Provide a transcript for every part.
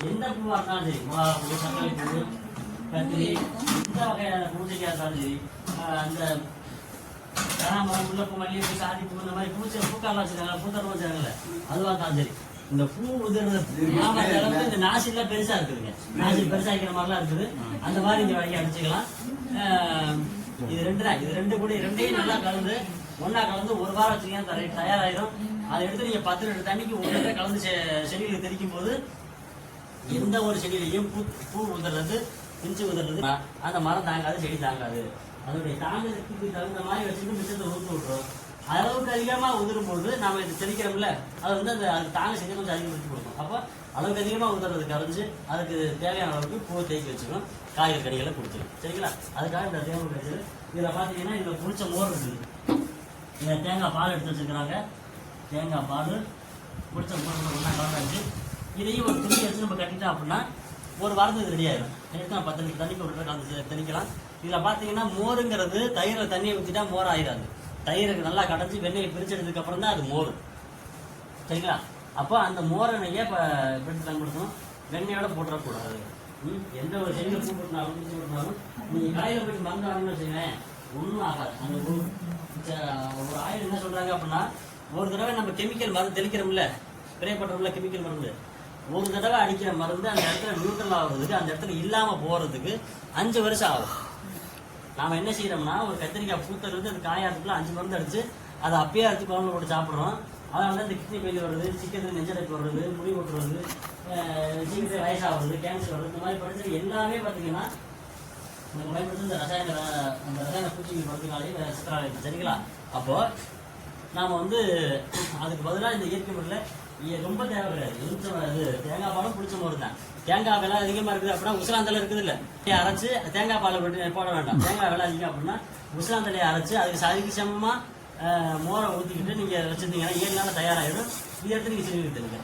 எந்த பூவாக இருந்தாலும் சரி, மிளகா பூ, தக்காளி பூ, கத்திரி, எந்த வகையான பூஜைக்காக இருந்தாலும் சரி, அந்த கனகாம்பரம், முல்லைப்பூ, மல்லிகைப்பூ, சாதிப்பூ, இந்த மாதிரி பூக்காலாம் வச்சுருக்காங்க, பூத்தரம் வச்சுருக்காங்கல்ல, அதுவாக இருந்தாலும் சரி. இந்த பூ உதிர்றது அளவுக்கு இந்த நாசிலாம் பெருசா இருக்குதுங்க. நாசில் பெருசா இருக்கிற மாதிரிலாம் இருக்குது. அந்த மாதிரி இங்க வாங்கி அடிச்சுக்கலாம். இது ரெண்டு தான். இது ரெண்டையும் நல்லா கலந்து ஒன்னா கலந்து ஒரு வாரம் வச்சுக்கீங்க, தயாராயிரும். அதை எடுத்து நீங்க 10 லிட்டர் தண்ணிக்கு ஒரு லிட்டர் கலந்து செடிகளுக்கு தெளிக்கும் போது எந்த ஒரு செடியிலையும் பூ உதிர்றது, பிஞ்சு உதிர்றது அந்த மரம் தாங்காது, செடி தாங்காது. அதனுடைய தாங்கத்துக்கு தகுந்த மாதிரி வச்சுட்டு மிச்சத்தை ஊற்று விட்டுரும். அளவுக்கு அதிகமாக உதிரும் போது நாம இது தெளிக்கிறோம்ல, அது வந்து அது தாங்க செஞ்சு கொஞ்சம் அதிகப்படுத்தி கொடுக்கும். அப்போ அளவுக்கு அதிகமாக உதறது கரைஞ்சு அதுக்கு தேவையான அளவுக்கு பூவை தேக்கி வச்சுக்கணும், காய்கறி கனிகளை கொடுத்துரும். சரிங்களா? அதுக்காக இந்த தேவை கிடைச்சது. இதில் பார்த்தீங்கன்னா இதில் புளிச்ச மோர் இருக்குது. இதை தேங்காய் பால் எடுத்து வச்சுருக்கிறாங்க. தேங்காய் பால் புளிச்ச மோர் ஒன்றா கலந்தாச்சு. இதையும் ஒரு துணி வச்சு நம்ம கட்டிட்டோம் அப்படின்னா ஒரு வாரத்துக்கு ரெடி ஆயிடும். எடுத்து நான் 10 லிட்டர் தண்ணிக்கு ஒரு கலந்து தெளிக்கலாம். இதில் பார்த்தீங்கன்னா மோருங்கிறது தயிரில் தண்ணியை ஊற்றிட்டா மோர் ஆயிடாது. தயிருக்கு நல்லா கடைஞ்சி வெண்ணெயை பிரிச்செடுத்ததுக்கு அப்புறம் தான் அது மோர். சரிங்களா? அப்போ அந்த மோரை நெய்யை இப்போ எடுத்து பயன்படுத்தணும். வெண்ணெயோட போட்டுறக்கூடாது. எந்த ஒரு செடியில் பூ போட்டுனாலும் பிடிச்சி போட்டுனாலும் நீங்கள் கடையில் போயிட்டு மருந்து வாங்கணும்னு வச்சுக்கோங்களேன், ஒன்றும் ஆகாது. அந்த ஒரு ஆயில் என்ன சொல்கிறாங்க அப்படின்னா, ஒரு தடவை நம்ம கெமிக்கல் மருந்து தெளிக்கிறோம்ல, ஸ்ப்ரே பண்ணுறோம்ல கெமிக்கல் மருந்து, ஒரு தடவை அடிக்கிற மருந்து அந்த இடத்துல நியூட்ரல் ஆகுறதுக்கு, அந்த இடத்துல இல்லாமல் போகிறதுக்கு 5 வருஷம் ஆகும். நாம் என்ன செய்யறோம்னா, ஒரு கத்திரிக்காய் பூத்தருந்து அது காயாத்துக்குள்ள 5 மருந்து அடிச்சு அதை அப்பயே அடிச்சு குழம்புல போட்டு சாப்பிட்றோம். அதனால தான் இந்த கிட்னி ஃபெயிலியர் வருது, சிக்கத்தில் நெஞ்சடைப்பு வருது, முடி கொட்டுறது, சீக்கிரம் வயசாகிறது, கேன்சர் வருது. இந்த மாதிரி படிச்சது எல்லாமே பார்த்தீங்கன்னா நம்ம பயன்படுத்தி இந்த ரசாயன பூச்சிகள் மருந்துனாலே சித்திராலயம். சரிங்களா? அப்போ நாம் வந்து அதுக்கு பதிலாக இந்த இயற்கை முறையில் ரொம்ப தேவை கிடையாது. இது தேங்காய் பாலும் பிடிச்ச மோர் தான். தேங்காய் விலை அதிகமாக இருக்குது அப்படின்னா உசிலாந்தலை இருக்குது இல்லை, அரைச்சு தேங்காய் பாலை போட வேண்டாம். தேங்காய் விலை அதிகம் அப்படின்னா உசிலாந்தலையை அரைச்சு அதுக்கு சரிக்கு சமமாக மோரை ஊற்றிக்கிட்டு நீங்கள் வச்சுருந்தீங்கன்னா 7 நாள் தயாராகிடும். இதை எடுத்து நீங்கள் செடி எடுத்துருங்க.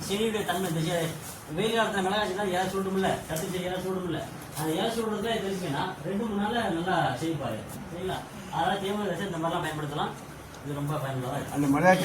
செடியுடைய தன்மை இந்த வெயில் காலத்தில் மிளகாய் செஞ்சா ஏழை சூடுமில்ல, கத்தி செடி ஏழை சூடுமில்ல, அந்த ஏழை சூடுறதுல தெரிஞ்சுங்கன்னா 2-3 நாளில் நல்லா செழிப்பாயிடும். சரிங்களா? அதெல்லாம் தேவை வச்சு இந்த மாதிரிலாம் பயன்படுத்தலாம். இது ரொம்ப பயனுள்ளதாக இருக்கும். அந்த மிளகாய்